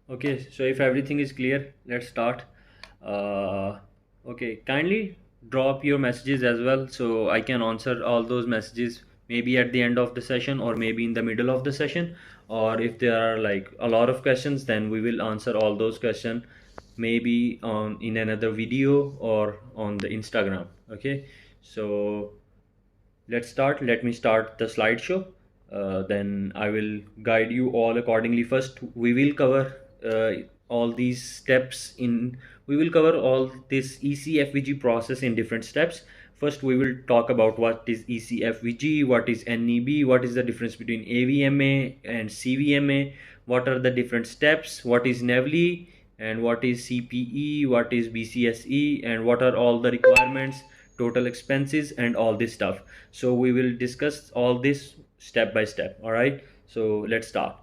Okay, so if everything is clear, let's start. Uh, okay, kindly drop your messages as well so I can answer all those messages maybe at the end of the session or maybe in the middle of the session. Or if there are like a lot of questions, then we will answer all those questions maybe on in another video or on the Instagram. Okay, so let's start. Let me start the slideshow. Then I will guide you all accordingly. First, we will cover all these steps in. We will cover all this ECFVG process in different steps. First, we will talk about what is ECFVG, what is NEB, what is the difference between AVMA and CVMA, what are the different steps, what is NEVLE, and what is CPE, what is BCSE, and what are all the requirements, total expenses, and all this stuff. So we will discuss all this step by step. All right, so let's start.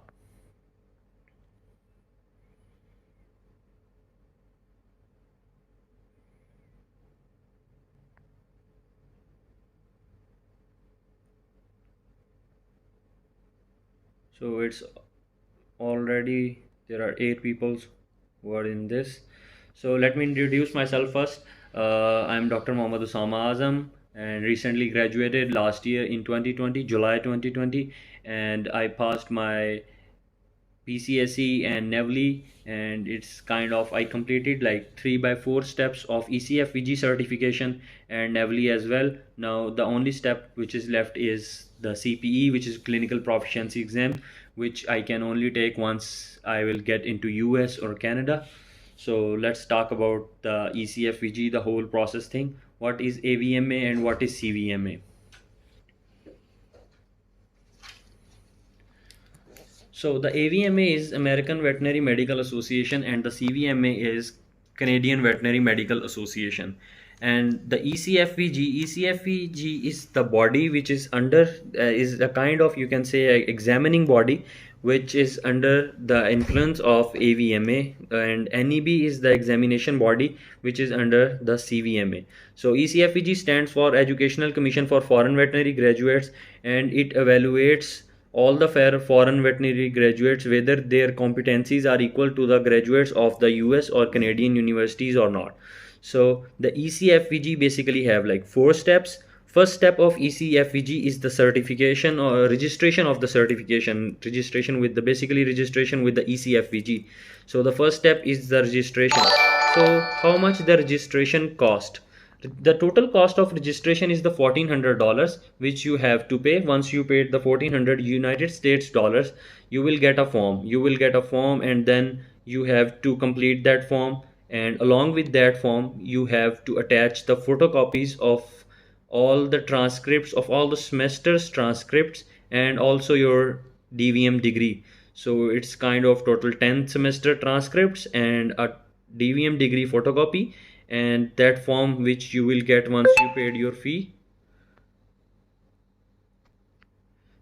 So it's already there are 8 people who are in this. So let me introduce myself first. I'm Dr. Mohammad Usama Azam and recently graduated last year in 2020, July 2020, and I passed my PCSE and NEVLE, and it's kind of I completed like 3 by 4 steps of ECFVG certification and NEVLE as well. Now the only step which is left is the CPE, which is clinical proficiency exam, which I can only take once I will get into US or Canada. So let's talk about the ECFVG, the whole process thing. What is AVMA and what is CVMA? So the AVMA is American Veterinary Medical Association and the CVMA is Canadian Veterinary Medical Association. And the ECFVG is the body which is under, is a kind of, you can say, a examining body which is under the influence of AVMA, and NEB is the examination body which is under the CVMA. So ECFVG stands for Educational Commission for Foreign Veterinary Graduates, and it evaluates all the foreign veterinary graduates whether their competencies are equal to the graduates of the US or Canadian universities or not. So the ECFVG basically have like 4 steps. First step of ECFVG is the certification or registration of the certification, registration with the basically registration with the ECFVG. So the first step is the registration. So how much the registration cost? The total cost of registration is the $1,400 which you have to pay. Once you paid the 1,400 United States dollars, you will get a form. You will get a form and then you have to complete that form, and along with that form you have to attach the photocopies of all the transcripts of all the semesters transcripts and also your DVM degree. So it's kind of total 10 semester transcripts and a DVM degree photocopy, and that form which you will get once you paid your fee.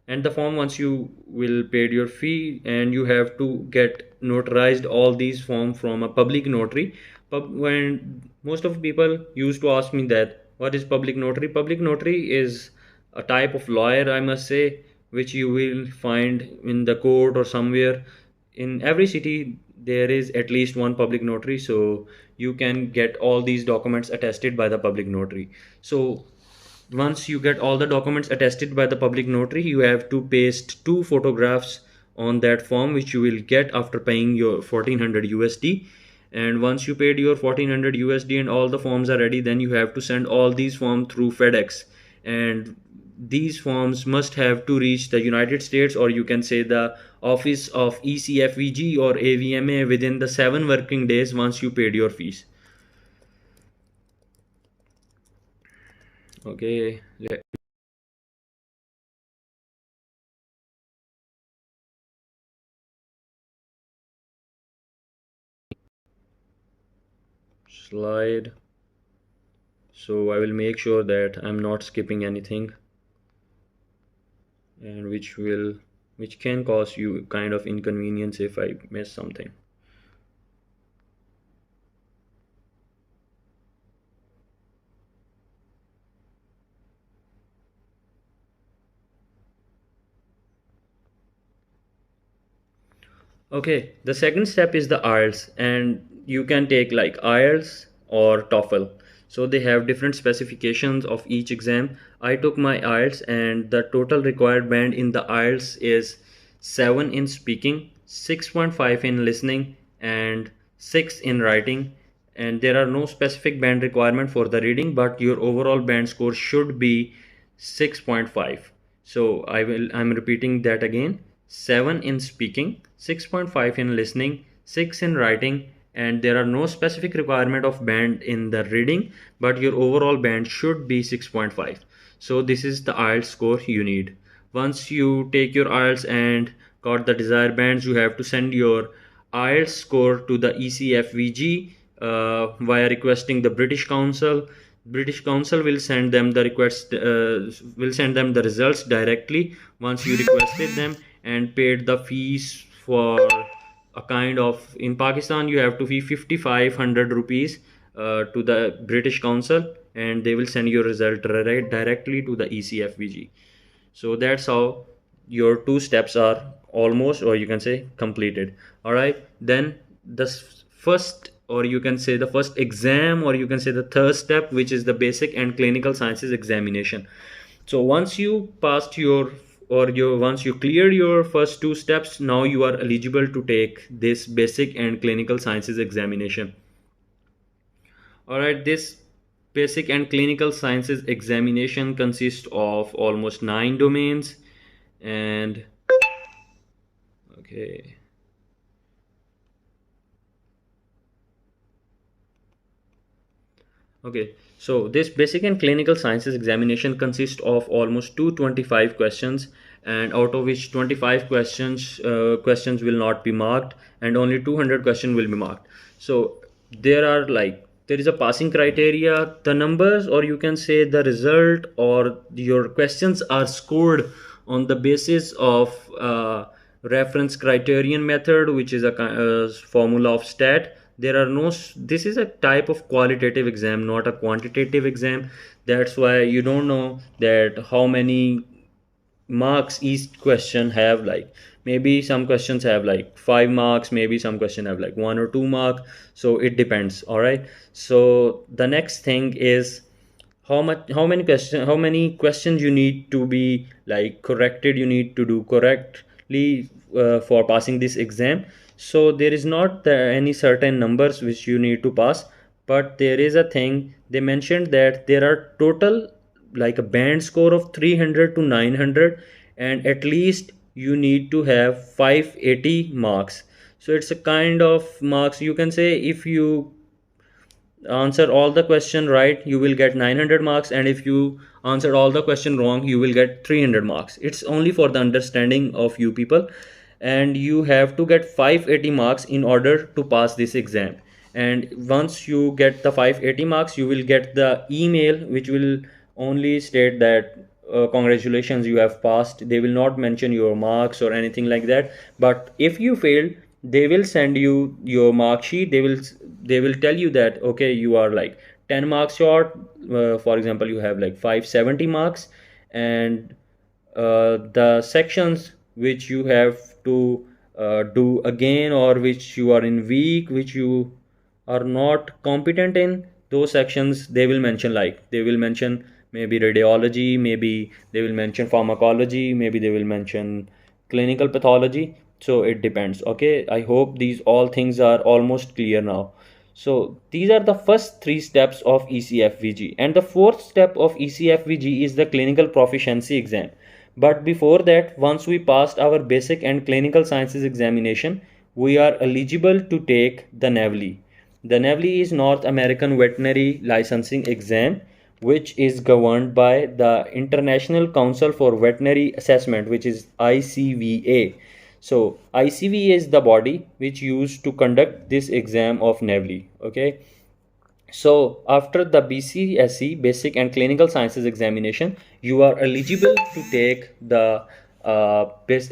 And the form once you will paid your fee, and you have to get notarized all these form from a public notary. When most of people used to ask me that what is public notary. Public notary is a type of lawyer, I must say, which you will find in the court or somewhere. In every city there is at least one public notary, so you can get all these documents attested by the public notary. So once you get all the documents attested by the public notary, you have to paste 2 photographs on that form which you will get after paying your 1400 USD. And once you paid your 1400 USD and all the forms are ready, then you have to send all these forms through FedEx, and these forms must have to reach the United States, or you can say the office of ECFVG or AVMA, within the 7 working days once you paid your fees. Okay, slide. So I will make sure that I'm not skipping anything, and which can cause you kind of inconvenience if I miss something. Okay, the second step is the IELTS, and you can take like IELTS or TOEFL. So they have different specifications of each exam. I took my IELTS, and the total required band in the IELTS is 7 in speaking, 6.5 in listening, and 6 in writing. And there are no specific band requirement for the reading, but your overall band score should be 6.5. So I'm repeating that again. 7 in speaking, 6.5 in listening, 6 in writing, and there are no specific requirement of band in the reading, but your overall band should be 6.5. So this is the IELTS score you need. Once you take your IELTS and got the desired bands, you have to send your IELTS score to the ECFVG via requesting the British Council. British Council will send them the results directly once you requested them and paid the fees for a kind of, in Pakistan you have to pay 5500 rupees to the British Council, and they will send your result directly to the ECFVG. So that's how your two steps are almost, or you can say, completed. All right, then the first, or you can say the first exam, or you can say the third step, which is the basic and clinical sciences examination. So once you passed your, or your once you cleared your first two steps, now you are eligible to take this basic and clinical sciences examination. All right, this basic and clinical sciences examination consists of almost 9 domains. And okay, so this basic and clinical sciences examination consists of almost 225 questions, and out of which 25 questions will not be marked, and only 200 questions will be marked. So there is a passing criteria. The numbers, or you can say the result, or your questions are scored on the basis of reference criterion method, which is a formula of stat. This is a type of qualitative exam, not a quantitative exam. That's why you don't know that how many marks each question have. Like maybe some questions have like 5 marks, maybe some question have like 1 or 2 mark, so it depends. All right, so the next thing is how many questions you need to be like corrected, you need to do correctly for passing this exam. So there is not any certain numbers which you need to pass, but there is a thing they mentioned that there are total like a band score of 300 to 900, and at least you need to have 580 marks. So it's a kind of marks, you can say, if you answer all the question right, you will get 900 marks, and if you answer all the question wrong, you will get 300 marks. It's only for the understanding of you people, and you have to get 580 marks in order to pass this exam. And once you get the 580 marks, you will get the email which will only state that congratulations, you have passed. They will not mention your marks or anything like that. But if you failed, they will send you your mark sheet. They will tell you that okay, you are like 10 marks short. For example, you have like 570 marks, and the sections which you have to do again, or which you are in weak, which you are not competent in, those sections they will mention. Like they will mention maybe radiology, maybe they will mention pharmacology, maybe they will mention clinical pathology. So it depends. Okay, I hope these all things are almost clear now. So these are the first three steps of ECFVG, and the fourth step of ECFVG is the clinical proficiency exam. But before that, once we passed our basic and clinical sciences examination, we are eligible to take the NAVLE. The NAVLE is North American Veterinary Licensing Exam, which is governed by the International Council for Veterinary Assessment, which is ICVA. So ICVA is the body which used to conduct this exam of NAVLE. Okay. So after the BCSE, Basic and Clinical Sciences examination, you are eligible to take the this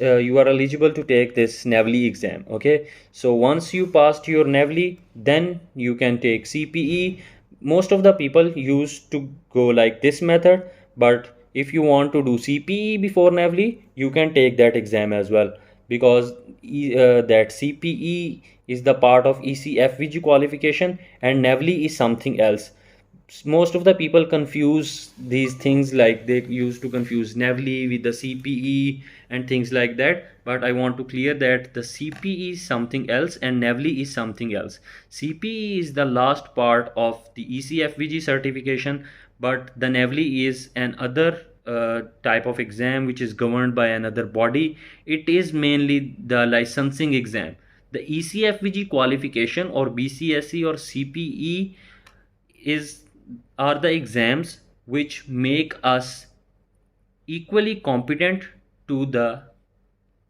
NAVLE exam. Okay, so once you passed your NAVLE, then you can take CPE. Most of the people used to go like this method, but if you want to do CPE before NAVLE, you can take that exam as well. because that CPE is the part of ECFVG qualification and NAVLE is something else. Most of the people confuse these things, like they used to confuse NAVLE with the CPE and things like that, but I want to clear that the CPE is something else and NAVLE is something else. CPE is the last part of the ECFVG certification, but the NAVLE is another type of exam which is governed by another body. It is mainly the licensing exam. The ECFVG qualification or BCSE or CPE is are the exams which make us equally competent to the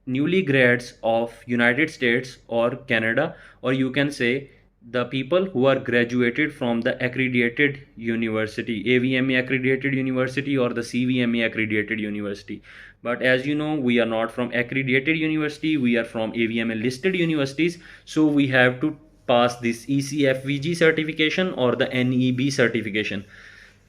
newly grads of United States or Canada, or you can say the people who are graduated from the accredited university, AVMA accredited university or the CVMA accredited university. But as you know, we are not from accredited university, we are from AVMA listed universities, so we have to pass this ECFVG certification or the NEB certification.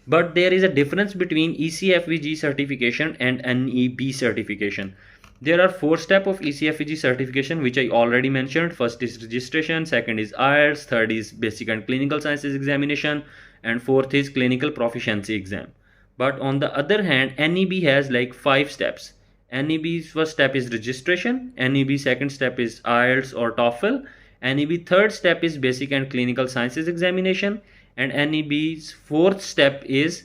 But there is a difference between ECFVG certification and NEB certification. There are 4 steps of ECFVG certification which I already mentioned. First is registration, second is IELTS, third is basic and clinical sciences examination, and fourth is clinical proficiency exam. But on the other hand, NEB has like 5 steps. NEB's first step is registration, NEB second step is IELTS or TOEFL, NEB third step is basic and clinical sciences examination, and NEB's fourth step is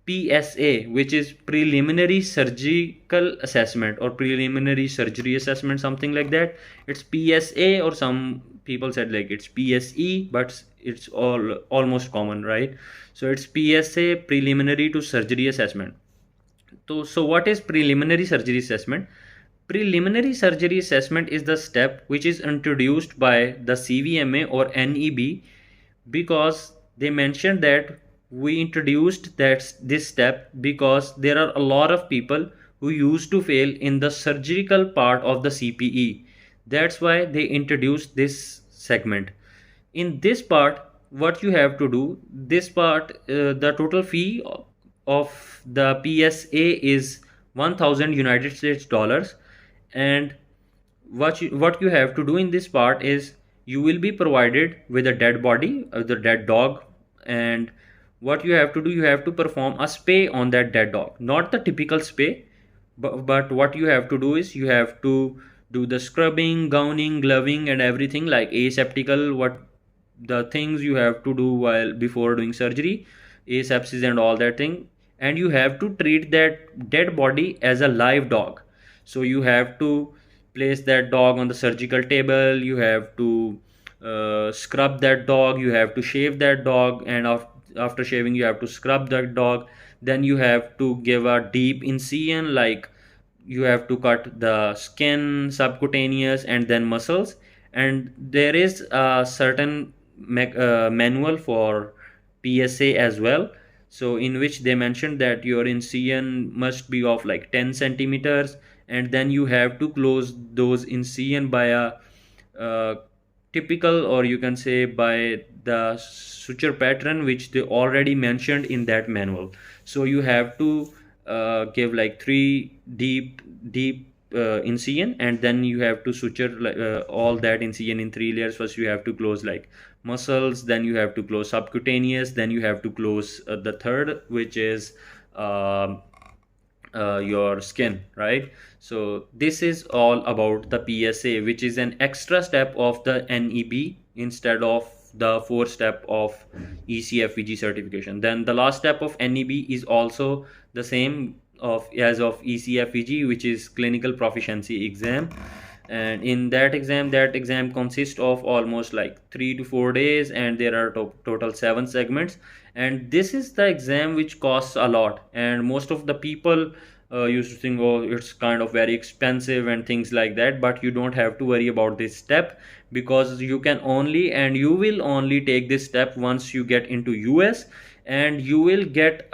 PSA, which is preliminary surgical assessment or preliminary surgery assessment, something like that. It's PSA, or some people said like it's PSE, but it's almost common, right? So it's PSA, preliminary to surgery assessment. So what is preliminary surgery assessment? Preliminary surgery assessment is the step which is introduced by the CVMA or NEB, because they mentioned that we introduced this step because there are a lot of people who used to fail in the surgical part of the CPE. That's why they introduced this segment. In this part, what you have to do, this part, the total fee of the PSA is 1000 United States dollars, and what you have to do in this part is you will be provided with a dead body, the dead dog, and what you have to do, you have to perform a spay on that dead dog, not the typical spay, but what you have to do is you have to do the scrubbing, gowning, gloving and everything, like aseptical, what the things you have to do while before doing surgery, asepsis and all that thing, and you have to treat that dead body as a live dog. So you have to place that dog on the surgical table, you have to scrub that dog, you have to shave that dog, and after shaving you have to scrub that dog. Then you have to give a deep incision, like you have to cut the skin, subcutaneous and then muscles. And there is a certain manual for PSA as well, so in which they mentioned that your incision must be of like 10 centimeters, and then you have to close those incision by a typical, or you can say by the suture pattern which they already mentioned in that manual. So you have to give like 3 deep incision, and then you have to suture all that incision in 3 layers. First you have to close like muscles, then you have to close subcutaneous, then you have to close the third, which is your skin, right? So this is all about the PSA, which is an extra step of the NEB instead of the 4th step of ECFVG certification. Then the last step of NEB is also the same as of ECFVG, which is clinical proficiency exam. And in that exam consists of almost like 3 to 4 days, and there are total 7 segments. And this is the exam which costs a lot, and most of the people used to think, oh, it's kind of very expensive and things like that. But you don't have to worry about this step, because you can only and you will only take this step once you get into US, and you will get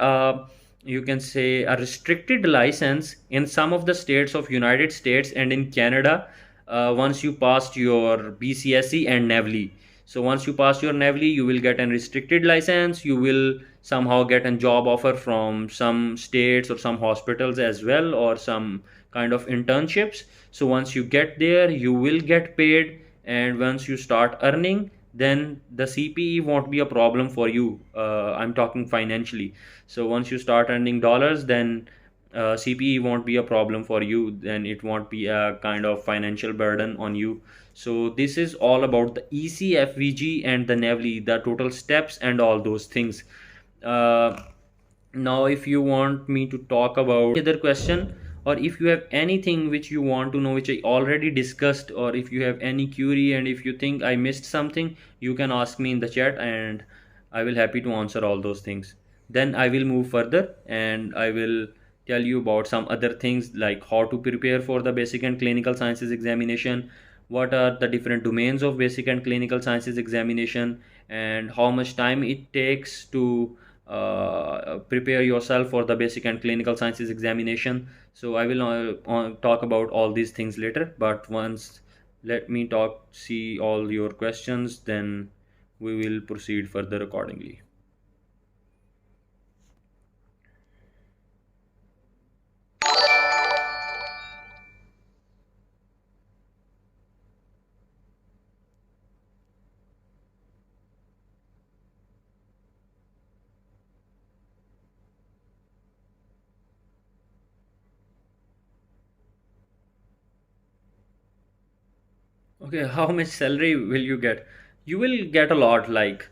you can say a restricted license in some of the states of United States and in Canada once you passed your BCSE and NAVLE. So once you pass your NAVLE, you will get a restricted license, you will somehow get a job offer from some states or some hospitals as well, or some kind of internships. So once you get there, you will get paid, and once you start earning, then the CPE won't be a problem for you. I'm talking financially. So once you start earning dollars, then CPE won't be a problem for you. Then it won't be a kind of financial burden on you. So this is all about the ECFVG and the NAVLE, the total steps and all those things. Uh, Now, if you want me to talk about other question, or if you have anything which you want to know which I already discussed, or if you have any query and if you think I missed something, you can ask me in the chat and I will happy to answer all those things. Then I will move further and I will tell you about some other things like how to prepare for the basic and clinical sciences examination, what are the different domains of basic and clinical sciences examination, and how much time it takes to prepare yourself for the basic and clinical sciences examination. So I will talk about all these things later, but once let me see all your questions, then we will proceed further accordingly. Okay, how much salary will you get? You will get a lot. Like,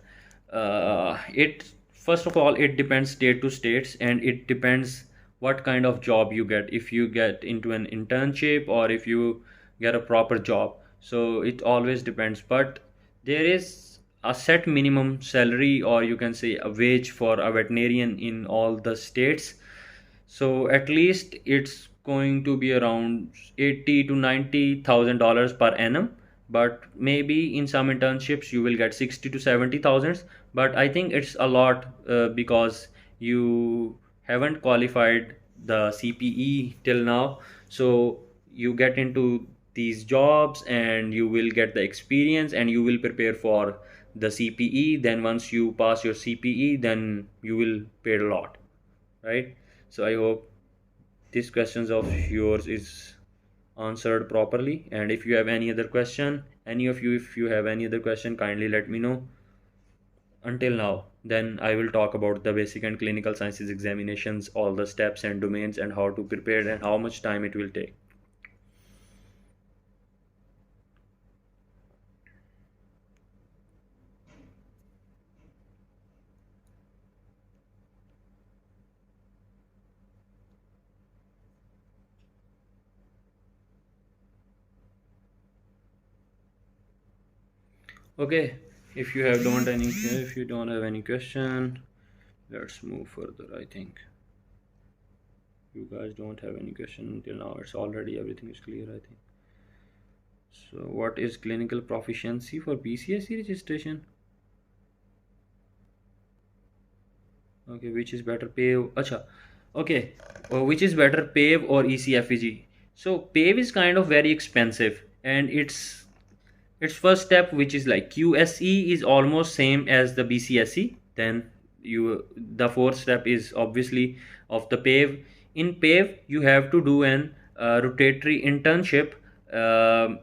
it first of all, it depends state to states, and it depends what kind of job you get. If you get into an internship or if you get a proper job, so it always depends. But there is a set minimum salary, or you can say a wage for a veterinarian in all the states. So at least it's going to be around 80 to 90,000 dollars per annum. But maybe in some internships you will get 60 to 70,000. But I think it's a lot because you haven't qualified the CPE till now. So you get into these jobs and you will get the experience and you will prepare for the CPE. Then once you pass your CPE, then you will pay a lot, right? So I hope these questions of yours is answered properly. And if you have any other question, any of you, if you have any other question, kindly let me know. Until now, then I will talk about the basic and clinical sciences examinations, all the steps and domains, and how to prepare and how much time it will take. Okay, if you don't have any question, let's move further. I think you guys don't have any question until now. It's already everything is clear, I think. So what is clinical proficiency for BCSE registration? Okay, which is better, PAVE? Acha. Okay, which is better, PAVE or ECFVG? So PAVE is kind of very expensive, and its first step, which is like QSE, is almost same as the BCSE. Then the fourth step is obviously of the PAVE. In PAVE, you have to do an rotatory internship. um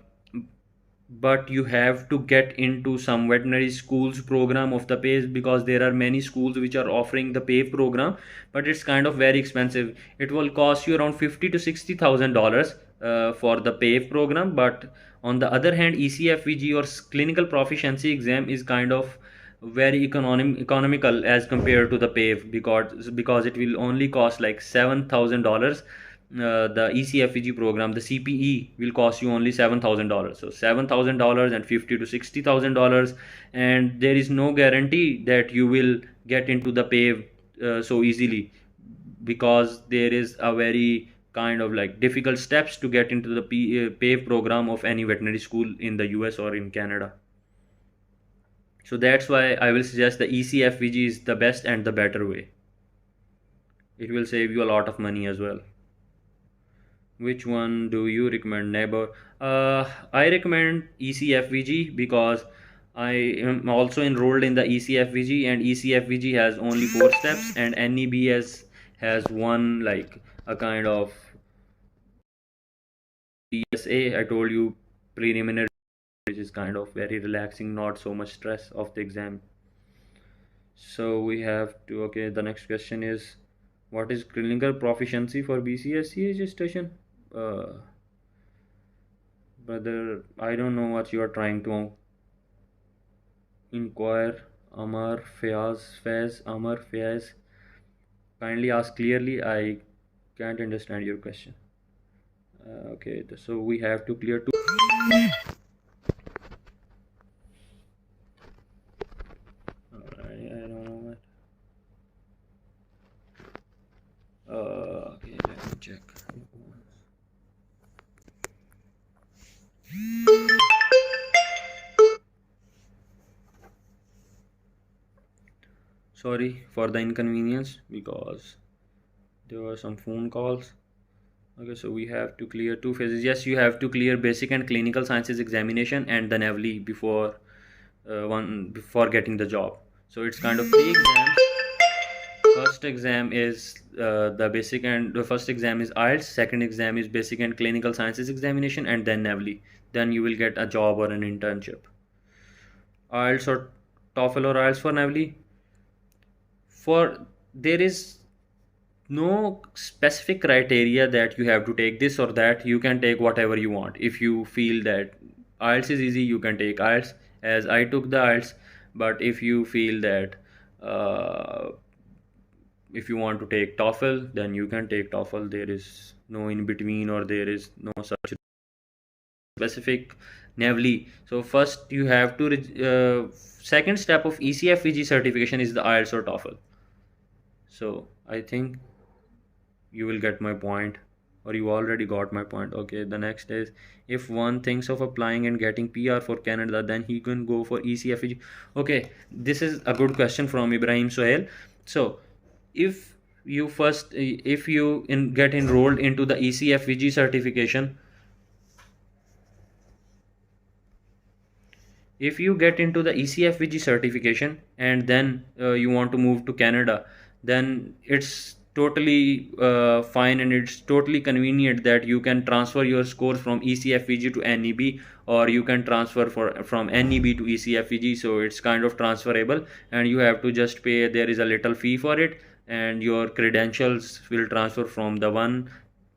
but you have to get into some veterinary schools program of the PAVE, because there are many schools which are offering the PAVE program, but it's kind of very expensive. It will cost you around 50 to 60,000 dollars for the PAVE program. But on the other hand, ECFVG or clinical proficiency exam is kind of very economical as compared to the PAVE, because it will only cost like $7,000. The ECFEG program, the CPE will cost you only $7,000. So $7,000 and 50 to 60,000 dollars, and there is no guarantee that you will get into the PAVE so easily, because there is a very kind of like difficult steps to get into the PAVE program of any veterinary school in the US or in Canada. So that's why I will suggest the ECFVG is the best and the better way. It will save you a lot of money as well. Which one do you recommend, neighbor? I recommend ECFVG because I am also enrolled in the ECFVG, and ECFVG has only 4 steps, and NEB has one like a kind of PSA, I told you, preliminary, which is kind of very relaxing, not so much stress of the exam. So we have to, okay, the next question is, what is clinical proficiency for BCSC registration? Brother, I don't know what you are trying to inquire. Amar Fayaz. Kindly ask clearly. I can't understand your question. Okay, so we have to clear two. I don't know what. Okay, let me check. Sorry for the inconvenience because there were some phone calls. Okay, so we have to clear two phases. Yes, you have to clear basic and clinical sciences examination and the NAVLE before getting the job. So it's kind of three exams. First exam is the first exam is IELTS. Second exam is basic and clinical sciences examination, and then NAVLE. Then you will get a job or an internship. IELTS or TOEFL or IELTS for NAVLE. For there is no specific criteria that you have to take this or that. You can take whatever you want. If you feel that IELTS is easy, you can take IELTS, as I took the IELTS. But if you feel that if you want to take TOEFL, then you can take TOEFL. There is no in between, or there is no such specific NAVLE. So first you have to second step of ECFVG certification is the IELTS or TOEFL. So I think you will get my point, or you already got my point. Okay, the next is, if one thinks of applying and getting PR for Canada, then he can go for ECFG. Okay, this is a good question from Ibrahim Sohail. So if you get enrolled into the ECFVG certification, if you get into the ECFVG certification and then you want to move to Canada, then it's totally fine, and it's totally convenient that you can transfer your scores from ECFVG to NEB, or you can transfer from NEB to ECFVG. So it's kind of transferable, and you have to just pay. There is a little fee for it, and your credentials will transfer from the one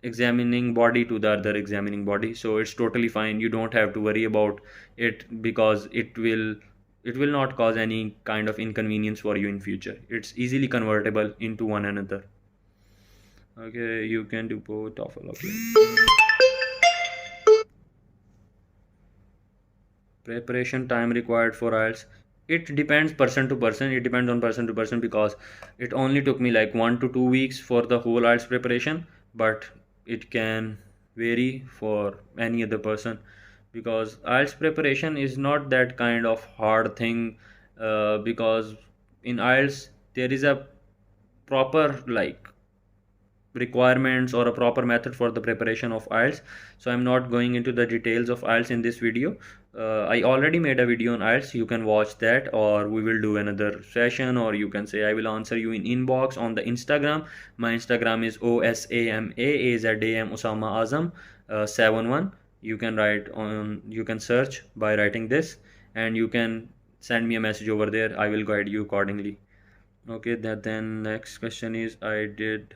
examining body to the other examining body. So it's totally fine. You don't have to worry about it, because it will not cause any kind of inconvenience for you in future. It's easily convertible into one another. Okay, you can do both TOEFL. Okay, preparation time required for IELTS, it depends person to person. It depends on person to person, because it only took me like 1 to 2 weeks for the whole IELTS preparation, but it can vary for any other person, because IELTS preparation is not that kind of hard thing, because in IELTS there is a proper like requirements or a proper method for the preparation of IELTS. So I'm not going into the details of IELTS in this video. I already made a video on IELTS. You can watch that, or we will do another session, or you can say I will answer you in inbox on the Instagram. My Instagram is OSAMA Usama Azam 71. You can write on, you can search by writing this, and you can send me a message over there. I will guide you accordingly. Okay, that then next question is, I did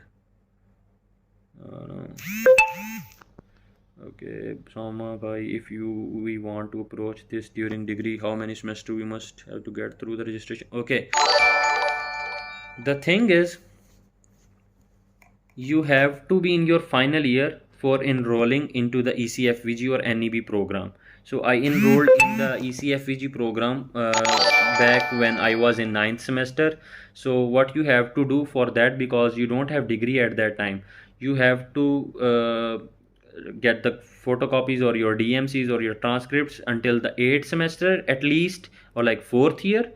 no. Okay, Sama bhai, if we want to approach this during degree, how many semester we must have to get through the registration? Okay, the thing is, you have to be in your final year for enrolling into the ECFVG or NEB program. So I enrolled in the ECFVG program back when I was in 9th semester. So what you have to do for that, because you don't have degree at that time, you have to get the photocopies or your DMCs or your transcripts until the 8th semester at least, or like 4th year,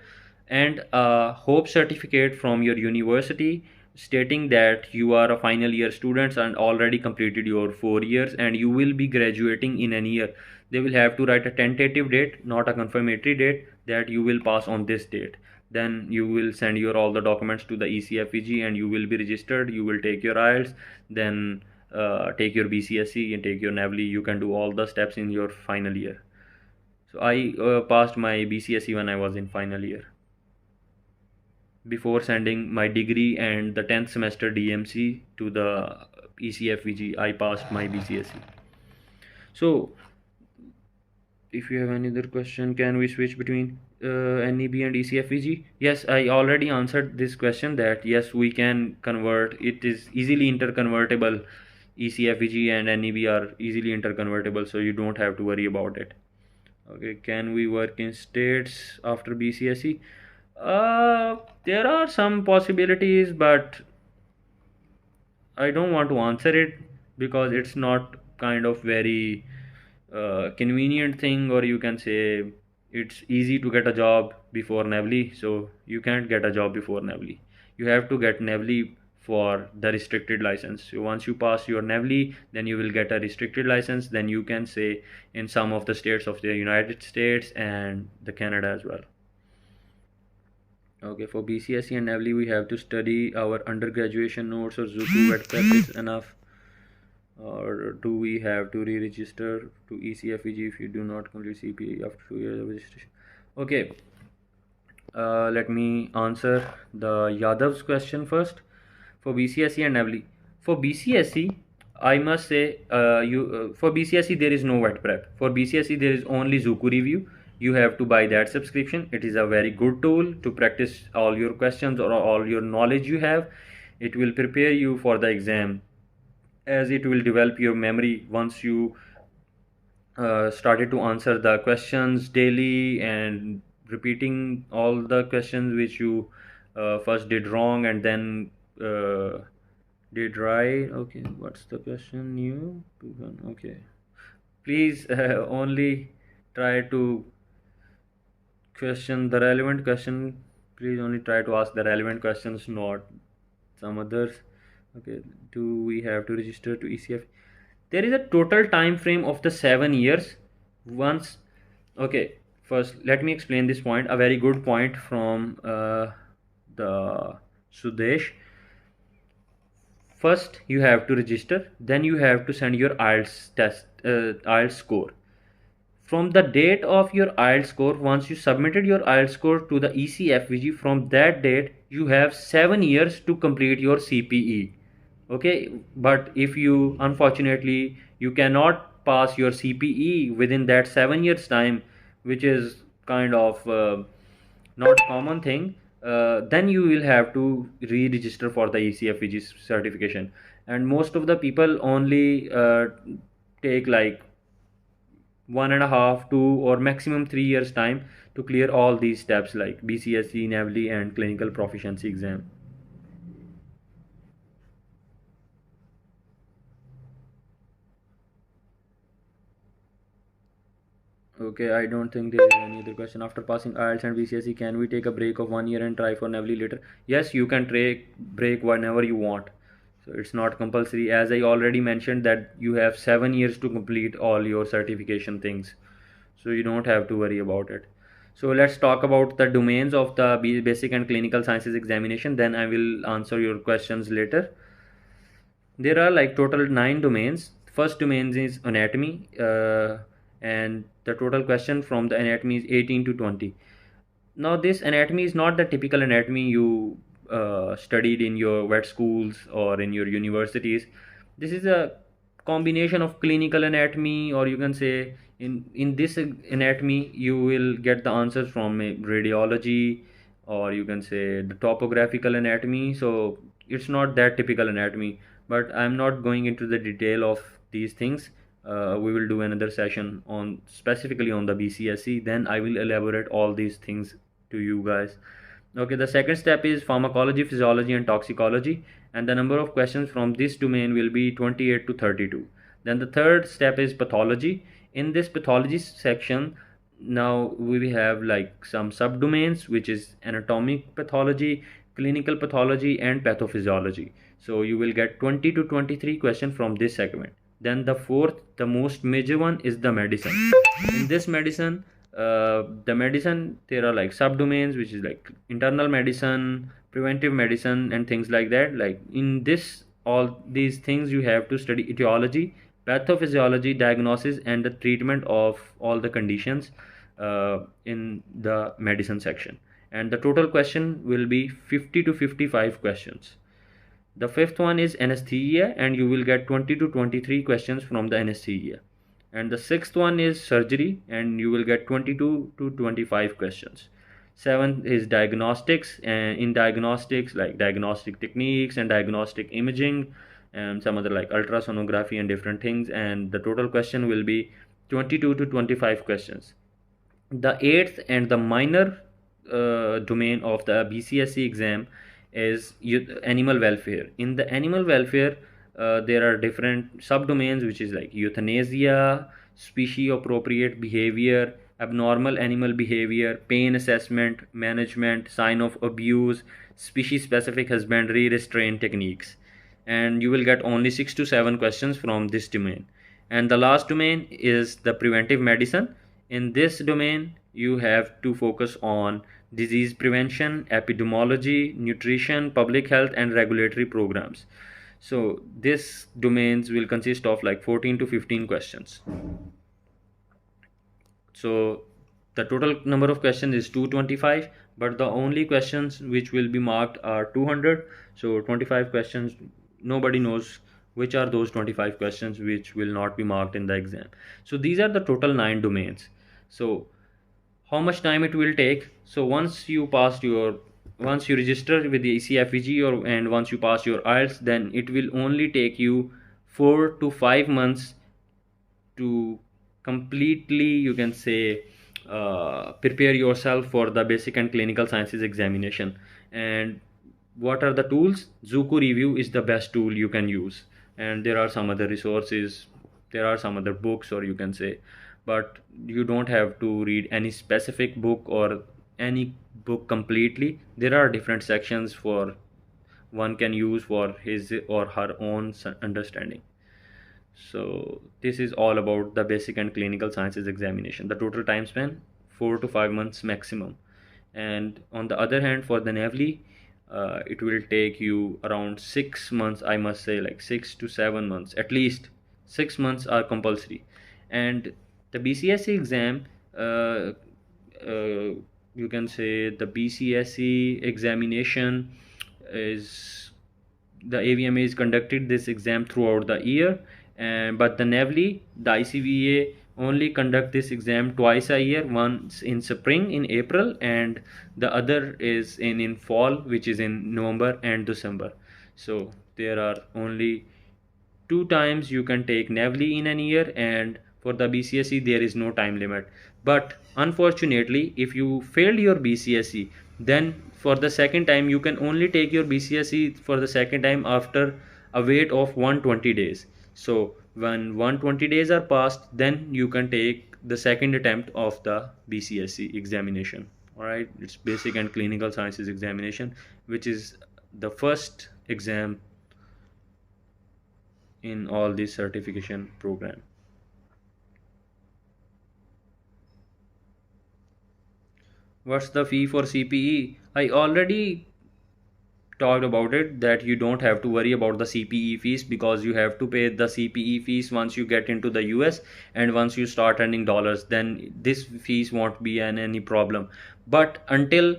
and a hope certificate from your university stating that you are a final year student and already completed your 4 years, and you will be graduating in an year. They will have to write a tentative date, not a confirmatory date, that you will pass on this date. Then you will send your all the documents to the ECFEG, and you will be registered. You will take your IELTS. Then take your BCSE and take your NAVLE, you can do all the steps in your final year. So I passed my BCSE when I was in final year. Before sending my degree and the 10th semester DMC to the ECFVG, I passed my BCSE. So if you have any other question, can we switch between NEB and ECFVG? Yes, I already answered this question that yes, we can convert. It is easily interconvertible. ECFVG and NEB are easily interconvertible, so you don't have to worry about it. Okay, can we work in states after BCSE? There are some possibilities, but I don't want to answer it because it's not kind of very convenient thing, or you can say it's easy to get a job before NAVLE, so you can't get a job before NAVLE. You have to get NAVLE for the restricted license. So once you pass your NAVLE, then you will get a restricted license. Then you can say in some of the states of the United States and the Canada as well. Okay, for BCSE and NAVLE, we have to study our undergraduation notes or Zuku wet prep is enough, or do we have to re-register to ECFVG if you do not complete CPA after 2 years of registration? Okay, let me answer the Yadav's question first. For BCSE and NAVLE, for BCSE, I must say for BCSE there is no wet prep. For BCSE there is only Zuku review. You have to buy that subscription. It is a very good tool to practice all your questions or all your knowledge you have. It will prepare you for the exam, as it will develop your memory once you started to answer the questions daily and repeating all the questions which you first did wrong and then did right. Okay, what's the question? New? Okay, please only try to question the relevant question. Please only try to ask the relevant questions, not some others. Okay, do we have to register to ECF? There is a total time frame of the 7 years. Once, okay, first let me explain this point. A very good point from the Sudesh. First you have to register, then you have to send your IELTS test, IELTS score. From the date of your IELTS score, once you submitted your IELTS score to the ECFVG, from that date you have 7 years to complete your CPE. Okay, but if you unfortunately you cannot pass your CPE within that 7 years time, which is kind of not common thing, then you will have to re-register for the ECFVG certification, and most of the people only take like 1.5, 2, or maximum 3 years time to clear all these steps like BCSE, NAVLE and clinical proficiency exam. Okay, I don't think there is any other question. After passing IELTS and BCSE, can we take a break of 1 year and try for NAVLE later? Yes, you can take break whenever you want. So it's not compulsory. As I already mentioned that you have 7 years to complete all your certification things. So you don't have to worry about it. So let's talk about the domains of the basic and clinical sciences examination. Then I will answer your questions later. There are like total 9 domains. First domain is anatomy, and the total question from the anatomy is 18 to 20. Now this anatomy is not the typical anatomy you studied in your vet schools or in your universities. This is a combination of clinical anatomy, or you can say in this anatomy you will get the answers from radiology, or you can say the topographical anatomy. So it's not that typical anatomy, but I'm not going into the detail of these things. We will do another session on specifically on the BCSE, then I will elaborate all these things to you guys. Okay, the second step is pharmacology, physiology and toxicology, and the number of questions from this domain will be 28 to 32. Then the third step is pathology. In this pathology section, now we have like some subdomains, which is anatomic pathology, clinical pathology and pathophysiology. So you will get 20 to 23 questions from this segment. Then the fourth, the most major one, is the medicine. In this medicine, the medicine, there are like subdomains, which is like internal medicine, preventive medicine and things like that. Like in this all these things you have to study: etiology, pathophysiology, diagnosis, and the treatment of all the conditions in the medicine section. And the total question will be 50 to 55 questions. The fifth one is anesthesia, and you will get 20 to 23 questions from the anesthesia. And the sixth one is surgery, and you will get 22 to 25 questions. Seventh is diagnostics, and in diagnostics, like diagnostic techniques and diagnostic imaging, and some other like ultrasonography and different things. And the total question will be 22 to 25 questions. The eighth and the minor domain of the BCSE exam is animal welfare. In the animal welfare, there are different subdomains, which is like euthanasia, species appropriate behavior, abnormal animal behavior, pain assessment, management, sign of abuse, species specific husbandry, restraint techniques. And you will get only 6 to 7 questions from this domain. And the last domain is the preventive medicine. In this domain, you have to focus on disease prevention, epidemiology, nutrition, public health, and regulatory programs. So this domains will consist of like 14 to 15 questions. So the total number of questions is 225, but the only questions which will be marked are 200. So 25 questions, nobody knows which are those 25 questions which will not be marked in the exam. So these are the total 9 domains. So how much time it will take? So once you register with the ECFVG, and once you pass your IELTS, then it will only take you 4 to 5 months to completely, you can say, prepare yourself for the basic and clinical sciences examination. And what are the tools? Zuku Review is the best tool you can use, and there are some other resources, there are some other books, or you can say, but you don't have to read any specific book or any book completely. There are different sections for one can use for his or her own understanding. So this is all about the basic and clinical sciences examination. The total time span 4 to 5 months maximum. And on the other hand, for the NAVLE, it will take you around 6 months, I must say, like 6 to 7 months. At least 6 months are compulsory. And the BCSE exam, you can say the BCSE examination is, the AVMA is conducted this exam throughout the year, but the NAVLE, the ICVA only conduct this exam twice a year, once in spring in April, and the other is in fall, which is in November and December. So there are only 2 times you can take NAVLE in a year, and for the BCSE there is no time limit. But unfortunately, if you failed your BCSE, then for the second time you can only take your BCSE for the second time after a wait of 120 days. So when 120 days are passed, then you can take the second attempt of the BCSE examination. Alright, it's basic and clinical sciences examination, which is the first exam in all this certification program. What's the fee for CPE? I already talked about it, that you don't have to worry about the CPE fees, because you have to pay the CPE fees once you get into the US, and once you start earning dollars, then this fees won't be any problem. But until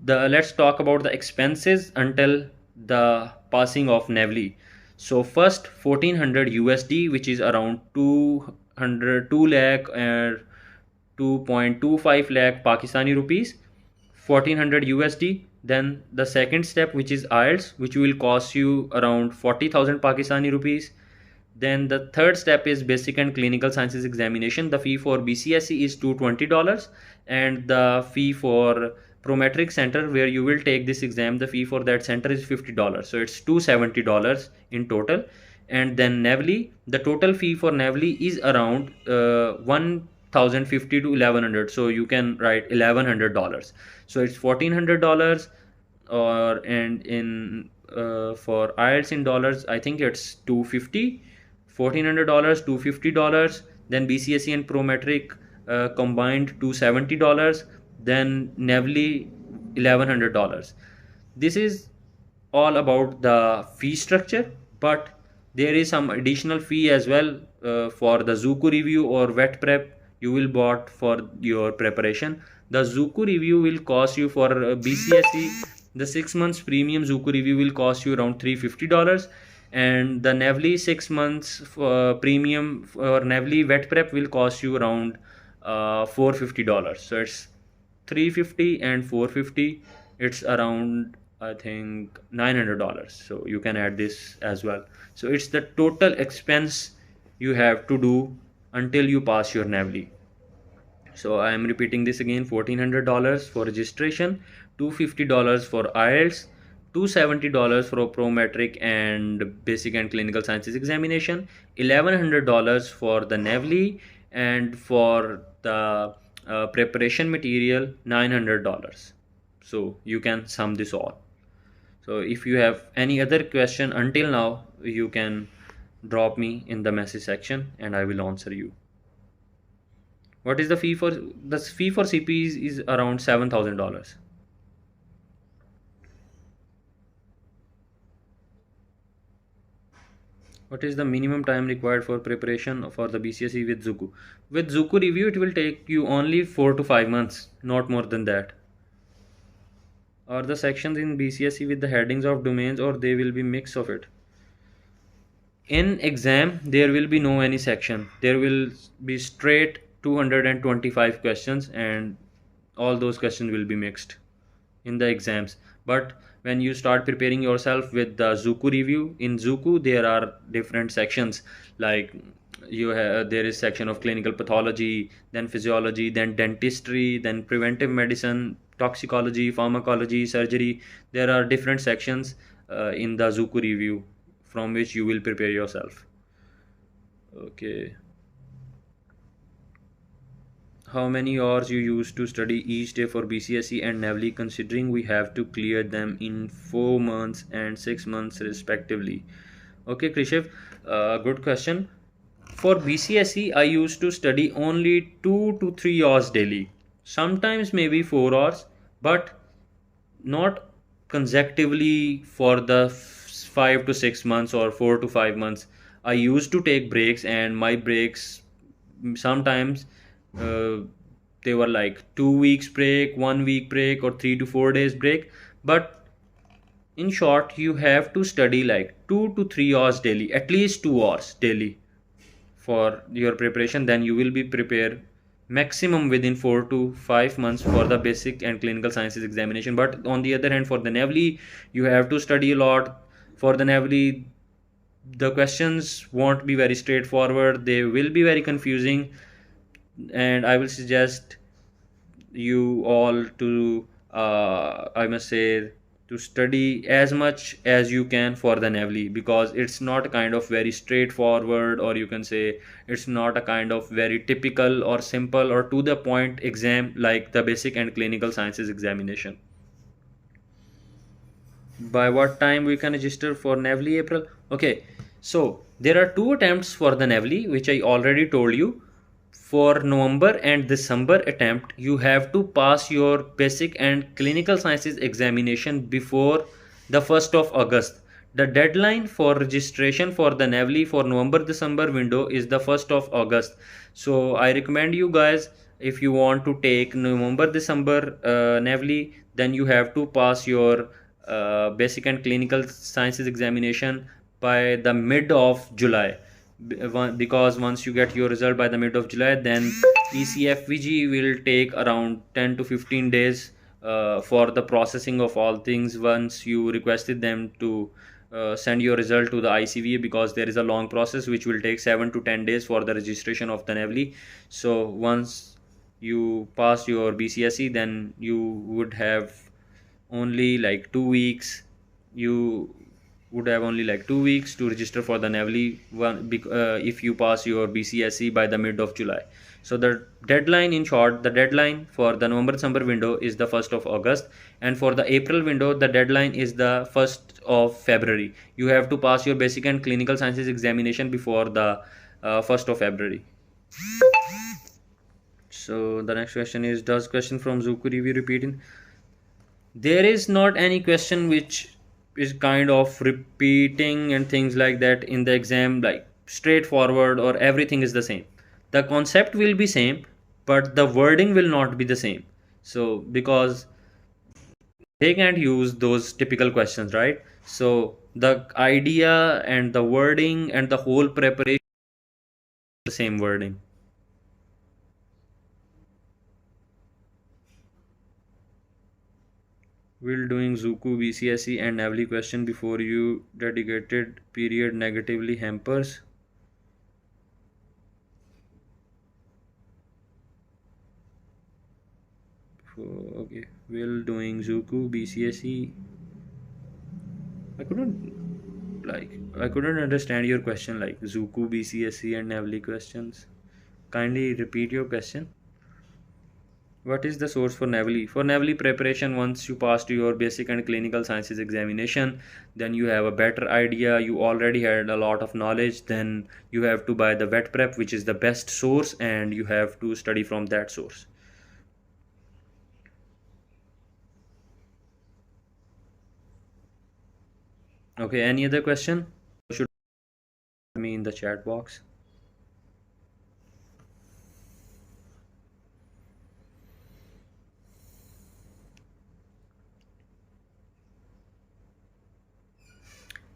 let's talk about the expenses until the passing of NAVLE. So first 1400 USD, which is around 2 lakh or 2.25 lakh Pakistani rupees, 1400 USD. Then the second step, which is IELTS, which will cost you around 40,000 Pakistani rupees. Then the third step is basic and clinical sciences examination. The fee for BCSE is $220, and the fee for Prometric Center, where you will take this exam, the fee for that center is $50. So it's $270 in total. And then NAVLE, the total fee for NAVLE is around 1,050 to 1,100. So you can write $1,100. So it's $1,400, and in for IELTS in dollars, I think it's $250. $1,400, $250. Then BCSE and Prometric combined $270. Then NAVLE $1,100. This is all about the fee structure. but there is some additional fee as well for the Zuku review or wet prep you will bought for your preparation. The Zuku review will cost you for BCSE. The 6 months premium Zuku review will cost you around $350, and the NAVLE 6 months premium for NAVLE wet prep will cost you around $450. So it's 350 and 450. It's around, I think, $900. So you can add this as well. So it's the total expense you have to do until you pass your NAVLE. So I am repeating this again: $1,400 for registration, $250 for IELTS, $270 for prometric and basic and clinical sciences examination, $1,100 for the NAVLE, and for the preparation material $900. So you can sum this all. So if you have any other question until now, you can drop me in the message section and I will answer you. What is the fee for CPs is around $7,000. What is the minimum time required for preparation for the BCSE with Zuku? With Zuku review, it will take you only 4 to 5 months, not more than that. Are the sections in BCSE with the headings of domains, or they will be mix of it? In exam, there will be no any section. There will be straight 225 questions, and all those questions will be mixed in the exams. But when you start preparing yourself with the Zuku review, in Zuku there are different sections, like there is section of clinical pathology, then physiology, then dentistry, then preventive medicine, toxicology, pharmacology, surgery. There are different sections in the Zuku review from which you will prepare yourself. Okay. How many hours you use to study each day for BCSE and NAVLE, considering we have to clear them in 4 months and 6 months respectively? Okay, Krishiv, good question. For BCSE, I used to study only 2 to 3 hours daily. Sometimes maybe 4 hours, but not consecutively for the 5 to 6 months or 4 to 5 months. I used to take breaks, and my breaks sometimes they were like 2 weeks break, 1 week break, or 3 to 4 days break. But in short, you have to study like 2 to 3 hours daily, at least 2 hours daily for your preparation. Then you will be prepared maximum within 4 to 5 months for the basic and clinical sciences examination. But on the other hand, for the NAVLE, you have to study a lot. For the NAVLE, the questions won't be very straightforward, they will be very confusing, and I will suggest you all to I must say, to study as much as you can for the NAVLE, because it's not a kind of very straightforward, or you can say it's not a kind of very typical or simple or to the point exam like the basic and clinical sciences examination. By what time we can register for NAVLE? April? Okay, so there are 2 attempts for the NAVLE, which I already told you. For November and December attempt, you have to pass your basic and clinical sciences examination before the 1st of August. The deadline for registration for the NAVLE for November-December window is the 1st of August. So I recommend you guys, if you want to take November-December NAVLE, then you have to pass your basic and clinical sciences examination by the mid of July, because once you get your result by the mid of July, then ECFVG will take around 10 to 15 days for the processing of all things. Once you requested them to send your result to the ICVA, because there is a long process which will take 7 to 10 days for the registration of the NAVLE. So once you pass your BCSE, then you would have only like 2 weeks. You would have only like 2 weeks to register for the NAVLE if you pass your BCSE by the mid of July. So the deadline, in short, the deadline for the November-December window is the 1st of August, and for the April window, the deadline is the 1st of February. You have to pass your basic and clinical sciences examination before the 1st of February. So the next question is, does question from Zuku review repeat in? There is not any question which is kind of repeating and things like that in the exam, like straightforward, or everything is the same. The concept will be same, but the wording will not be the same. So because they can't use those typical questions, right? So the idea and the wording and the whole preparation, the same wording. Will doing Zuku, BCSE and NAVLE question before you dedicated period negatively hampers? Okay, will doing Zuku, BCSE. I couldn't understand your question, like Zuku, BCSE and NAVLE questions. Kindly repeat your question. What is the source for NAVLE? For NAVLE preparation, once you pass to your basic and clinical sciences examination, then you have a better idea. You already had a lot of knowledge. Then you have to buy the wet prep, which is the best source, and you have to study from that source. Okay, any other question? Should me in the chat box.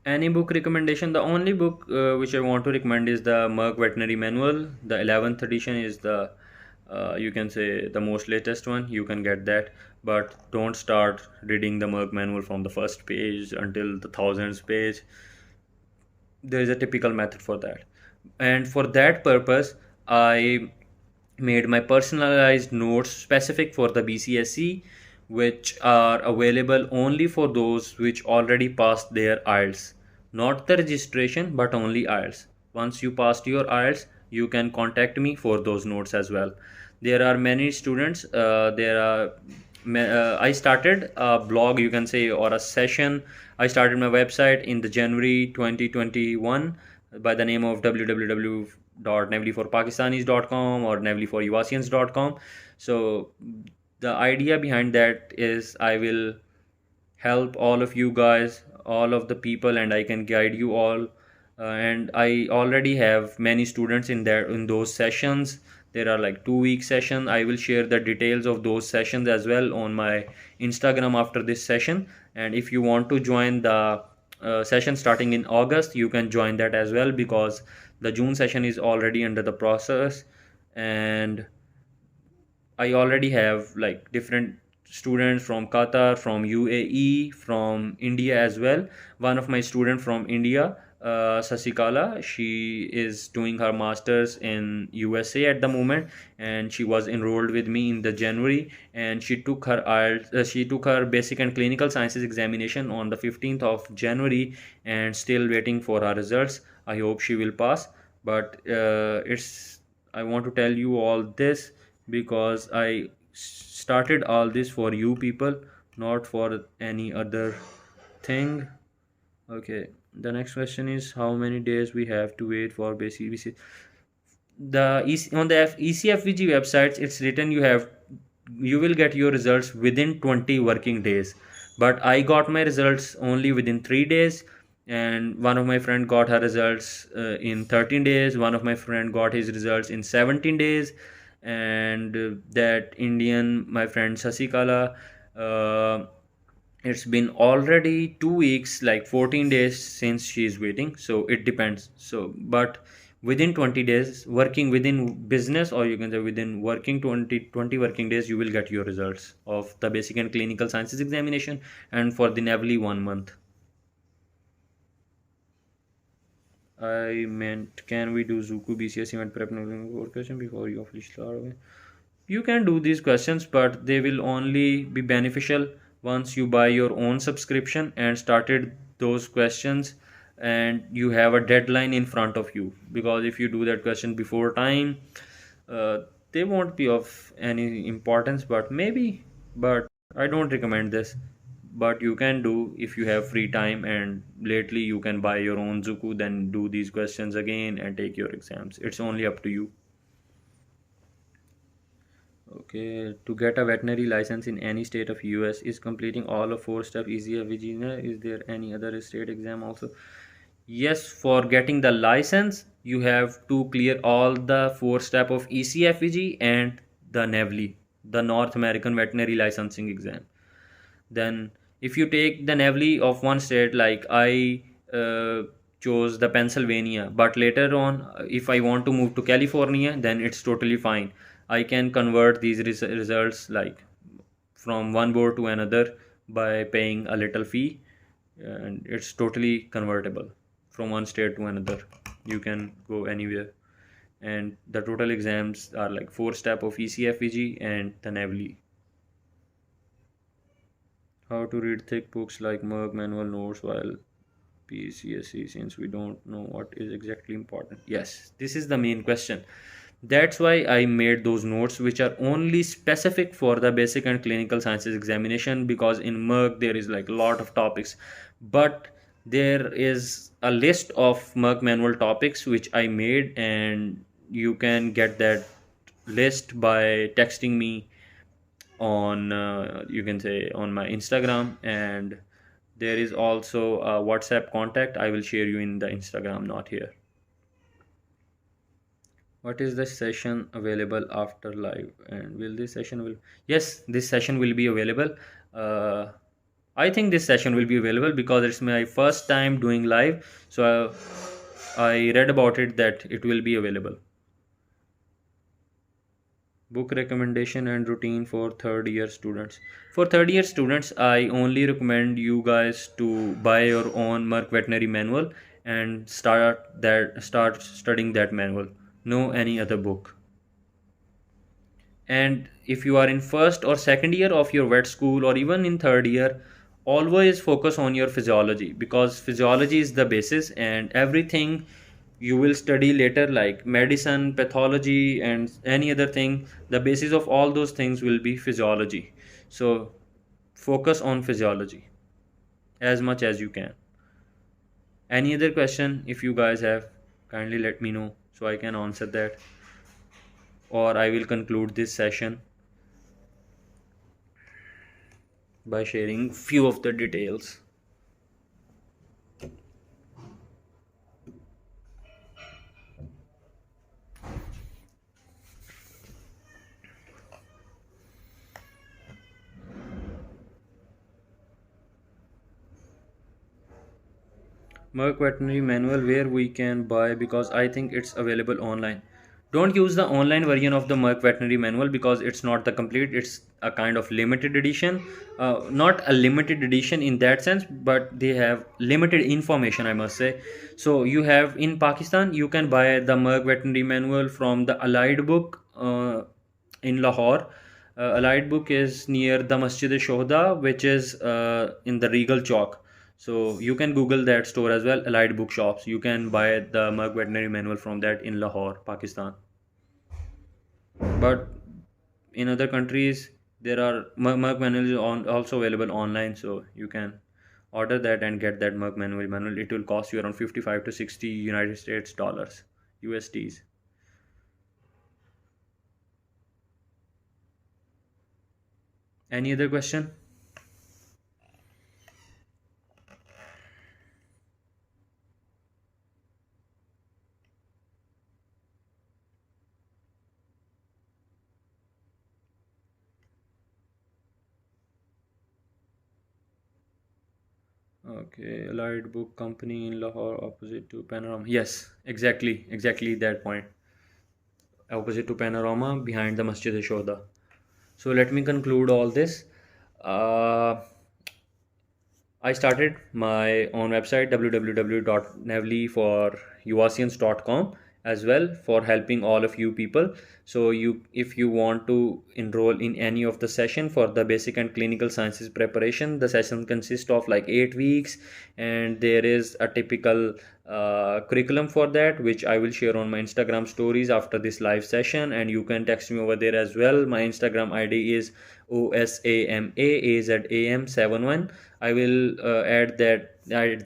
Any book recommendation? The only book which I want to recommend is the Merck Veterinary Manual. The 11th edition is the you can say the most latest one. You can get that, but don't start reading the Merck Manual from the first page until the thousandth page. There is a typical method for that, and for that purpose I made my personalized notes specific for the BCSE, which are available only for those which already passed their IELTS, not the registration but only IELTS. Once you passed your IELTS, you can contact me for those notes as well. There are many students, I started a blog, you can say, or a session. I started my website in the January 2021 by the name of www.navleforpakistanis.com or navleforuvasians.com. So the idea behind that is I will help all of you guys, all of the people, and I can guide you all. And I already have many students in there in those sessions. There are like 2 week sessions. I will share the details of those sessions as well on my Instagram after this session. And if you want to join the session starting in August, you can join that as well, because the June session is already under the process. And I already have like different students from Qatar, from UAE, from India as well. One of my students from India, Sasikala, she is doing her masters in USA at the moment, and she was enrolled with me in the January, and she took her she took her basic and clinical sciences examination on the 15th of January, and still waiting for her results. I hope she will pass, but I want to tell you all this because I started all this for you people, not for any other thing. Okay, the next question is how many days we have to wait for basic BC. On the ECFVG websites, it's written you will get your results within 20 working days, but I got my results only within 3 days, and one of my friend got her results in 13 days, one of my friend got his results in 17 days, and that Indian, my friend Sasikala, uh, it's been already 2 weeks, like 14 days since she is waiting. So it depends. So, but within 20 days, working within business, or you can say within working 20 working days, you will get your results of the basic and clinical sciences examination, and for the NAVLE 1 month. I meant, can we do Zuku BCS event prep question before you officially start? You can do these questions, but they will only be beneficial once you buy your own subscription and started those questions, and you have a deadline in front of you. Because if you do that question before time, uh, they won't be of any importance, but I don't recommend this. But you can do if you have free time, and lately you can buy your own Zuku, then do these questions again and take your exams. It's only up to you. Okay, to get a veterinary license in any state of US is completing all of four-step ECFVG. Is there any other state exam also? Yes, for getting the license, you have to clear all the four-step of ECFVG and the NAVLE, the North American Veterinary Licensing Exam. Then if you take the NEBLE of one state, like I chose the Pennsylvania, but later on if I want to move to California, then it's totally fine. I can convert these results like from one board to another by paying a little fee, and it's totally convertible from one state to another. You can go anywhere, and the total exams are like four step of ECFVG and the NEBLE. How to read thick books like Merck manual notes while PCSE, since we don't know what is exactly important. Yes, this is the main question. That's why I made those notes which are only specific for the basic and clinical sciences examination, because in Merck there is like a lot of topics, but there is a list of Merck manual topics which I made, and you can get that list by texting me on you can say on my Instagram, and there is also a WhatsApp contact. I will share you in the Instagram, not here. What is the session available after live, and will this session will yes, this session will be available. uh, I think this session will be available because it's my first time doing live, so I read about it that it will be available. Book recommendation and routine for third year students. For third year students, I only recommend you guys to buy your own Merck veterinary manual and start studying that manual. No any other book. And if you are in first or second year of your vet school, or even in third year, always focus on your physiology, because physiology is the basis, and everything you will study later like medicine, pathology, and any other thing, the basis of all those things will be physiology. So focus on physiology as much as you can. Any other question if you guys have, kindly let me know so I can answer that, or I will conclude this session by sharing few of the details. Merck veterinary manual, where we can buy, because I think it's available online. Don't use the online version of the Merck veterinary manual because it's not the complete, it's a kind of limited edition. Not a limited edition in that sense, but they have limited information, I must say. So you have in Pakistan, you can buy the Merck veterinary manual from the Allied Book in Lahore. Allied Book is near the Masjid Shohda, which is in the Regal Chowk. So you can Google that store as well, Allied Bookshops. You can buy the Merck veterinary manual from that in Lahore, Pakistan. But in other countries, there are Merck manuals also available online, so you can order that and get that Merck manual. It will cost you around 55 to 60 United States dollars, USDs. Any other question? Okay, Allied Book Company in Lahore, opposite to Panorama. Yes, exactly that point. Opposite to Panorama, behind the Masjid Shoda. So let me conclude all this. Uh, I started my own website, www.navleforuasians.com, as well, for helping all of you people. So if you want to enroll in any of the session for the basic and clinical sciences preparation, the session consists of like 8 weeks, and there is a typical curriculum for that, which I will share on my Instagram stories after this live session, and you can text me over there as well. My Instagram ID is OSAMAAZAM71. I will add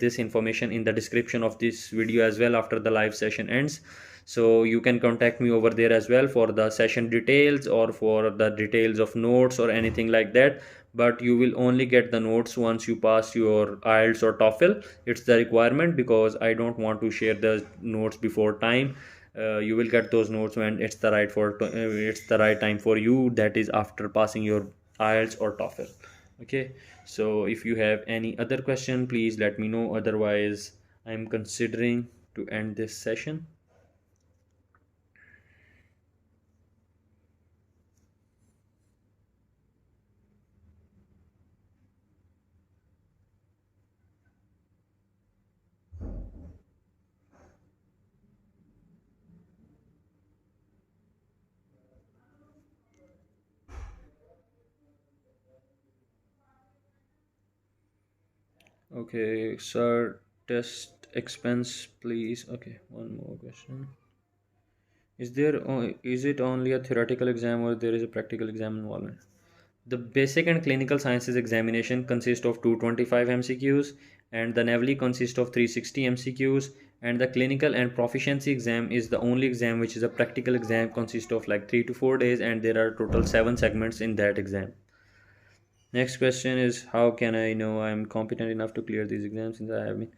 this information in the description of this video as well after the live session ends. So you can contact me over there as well for the session details or for the details of notes or anything like that. But you will only get the notes once you pass your IELTS or TOEFL. It's the requirement, because I don't want to share the notes before time. You will get those notes when it's the it's the right time for you, that is after passing your IELTS or TOEFL. Okay, so if you have any other question, please let me know. Otherwise, I'm considering to end this session. Okay, sir, test expense, please. Okay, one more question. Is it only a theoretical exam or there is a practical exam involved? The basic and clinical sciences examination consists of 225 MCQs, and the NAVLE consists of 360 MCQs, and the clinical and proficiency exam is the only exam which is a practical exam, consists of like 3 to 4 days, and there are total 7 segments in that exam. Next question is, how can I know I am competent enough to clear these exams since I have been.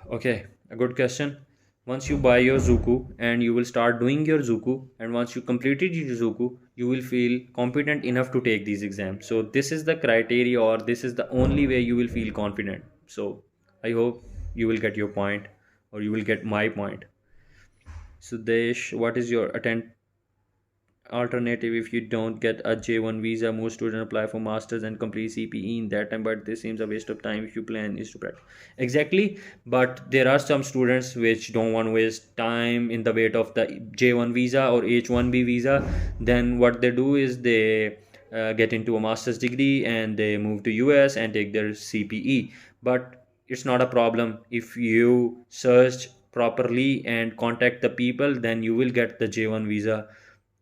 Okay, a good question. Once you buy your Zuku and you will start doing your Zuku, and once you completed your Zuku, you will feel competent enough to take these exams. So this is the criteria, or this is the only way you will feel confident. So I hope you will get your point, or you will get my point. Sudesh, what is your alternative if you don't get a J1 visa? Most students apply for masters and complete CPE in that time, but this seems a waste of time if you plan is to practice. Exactly, but there are some students which don't want to waste time in the wait of the J1 visa or H1B visa. Then what they do is they get into a master's degree and they move to US and take their CPE. But it's not a problem if you search properly and contact the people, then you will get the J1 visa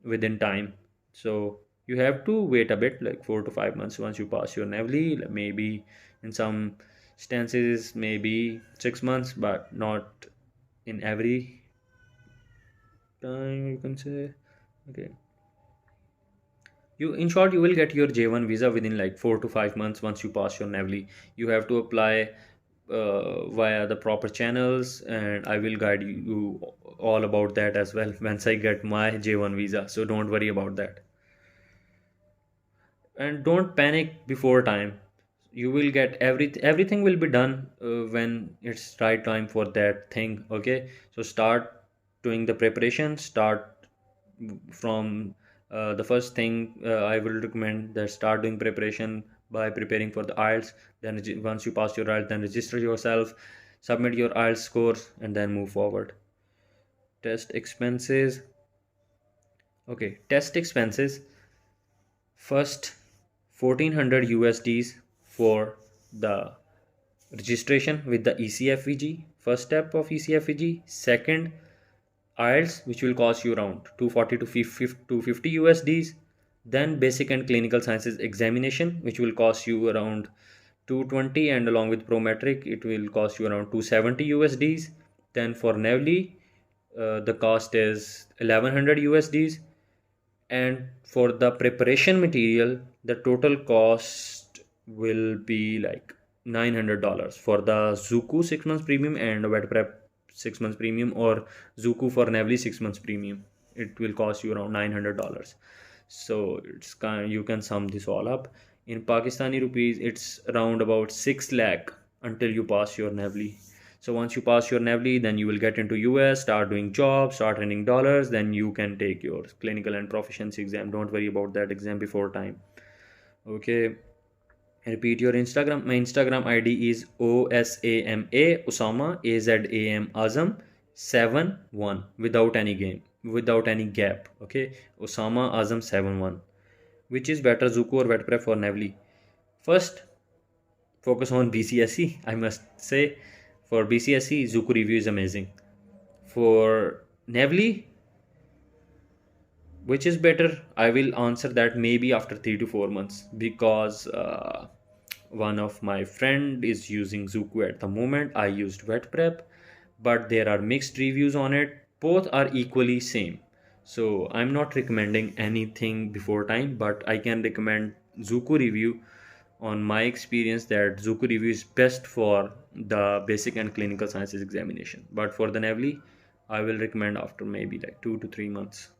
within time. So you have to wait a bit, like 4 to 5 months once you pass your NAVLE. Maybe in some stances maybe 6 months, but not in every time, you can say. Okay, you, in short, you will get your J1 visa within like 4 to 5 months once you pass your NAVLE. You have to apply via the proper channels, and I will guide you all about that as well once I get my J1 visa, so don't worry about that. And don't panic before time. You will get everything will be done when it's right time for that thing. Okay, so start doing the preparation. Start from the first thing, I will recommend that start doing preparation by preparing for the IELTS. Then once you pass your IELTS, then register yourself, submit your IELTS scores, and then move forward. Test expenses. Okay, test expenses. First, 1400 USDs for the registration with the ECFVG, first step of ECFVG. Second, IELTS, which will cost you around 240 to 250 USDs. Then basic and clinical sciences examination, which will cost you around 220, and along with prometric it will cost you around 270 USDs. Then for NAVLE, the cost is 1100 USDs. And for the preparation material, the total cost will be like $900 for the Zuku 6 months premium and wet prep 6 months premium, or Zuku for NAVLE 6 months premium. It will cost you around $900. So it's kind, you can sum this all up in Pakistani rupees. It's around about 6 lakh until you pass your NAVLE. So once you pass your NAVLE, then you will get into US, start doing jobs, start earning dollars, then you can take your clinical and proficiency exam. Don't worry about that exam before time. Okay, repeat your Instagram. My Instagram ID is Osama Azam 71 without any gap. Okay, Osama Azam 71. Which is better, Zuku or wet prep for NAVLE? First, focus on BCSE. I must say, for BCSE, Zuku review is amazing. For NAVLE, which is better? I will answer that maybe after 3 to 4 months, because one of my friend is using Zuku at the moment. I used wet prep, but there are mixed reviews on it. Both are equally same. So I'm not recommending anything before time, but I can recommend Zuko review on my experience, that Zuko review is best for the basic and clinical sciences examination. But for the NAVLE, I will recommend after maybe like 2 to 3 months.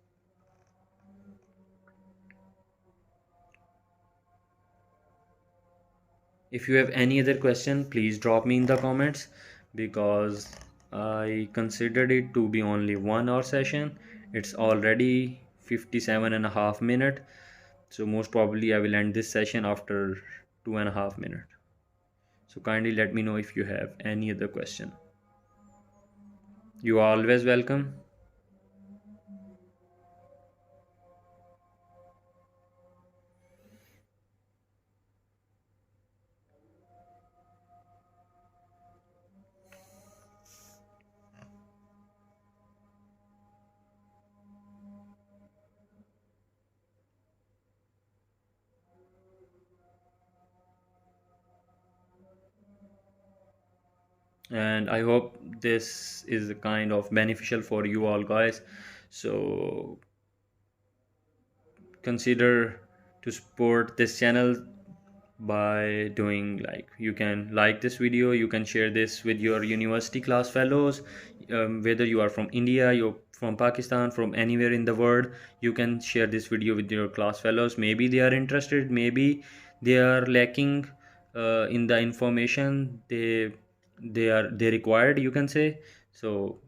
If you have any other question, please drop me in the comments, because I considered it to be only 1 hour session. It's already 57.5 minutes. So most probably I will end this session after 2.5 minutes. So kindly let me know if you have any other question. You are always welcome. And I hope this is kind of beneficial for you all guys. So consider to support this channel by doing, like, you can like this video, you can share this with your university class fellows, whether you are from India, you're from Pakistan, from anywhere in the world. You can share this video with your class fellows. Maybe they are interested, maybe they are lacking in the information they required, you can say. So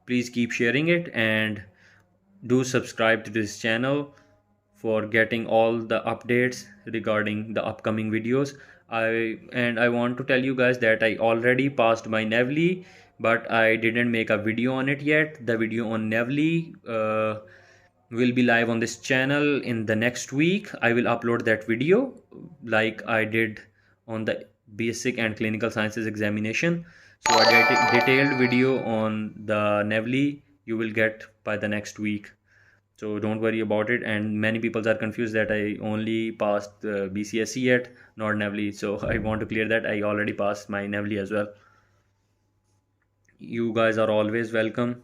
please keep sharing it, and do subscribe to this channel for getting all the updates regarding the upcoming videos. I want to tell you guys that I already passed my NAVLE, but I didn't make a video on it yet. The video on NAVLE will be live on this channel in the next week. I will upload that video like I did on the basic and clinical sciences examination. So a detailed video on the NAVLE you will get by the next week. So don't worry about it. And many people are confused that I only passed BCSE yet, not NAVLE. So I want to clear that I already passed my NAVLE as well. You guys are always welcome.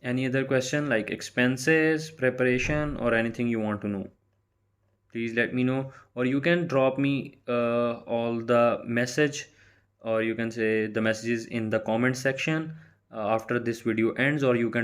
Any other question like expenses, preparation, or anything you want to know, please let me know. Or you can drop me all the message, or you can say the messages in the comment section after this video ends, or you can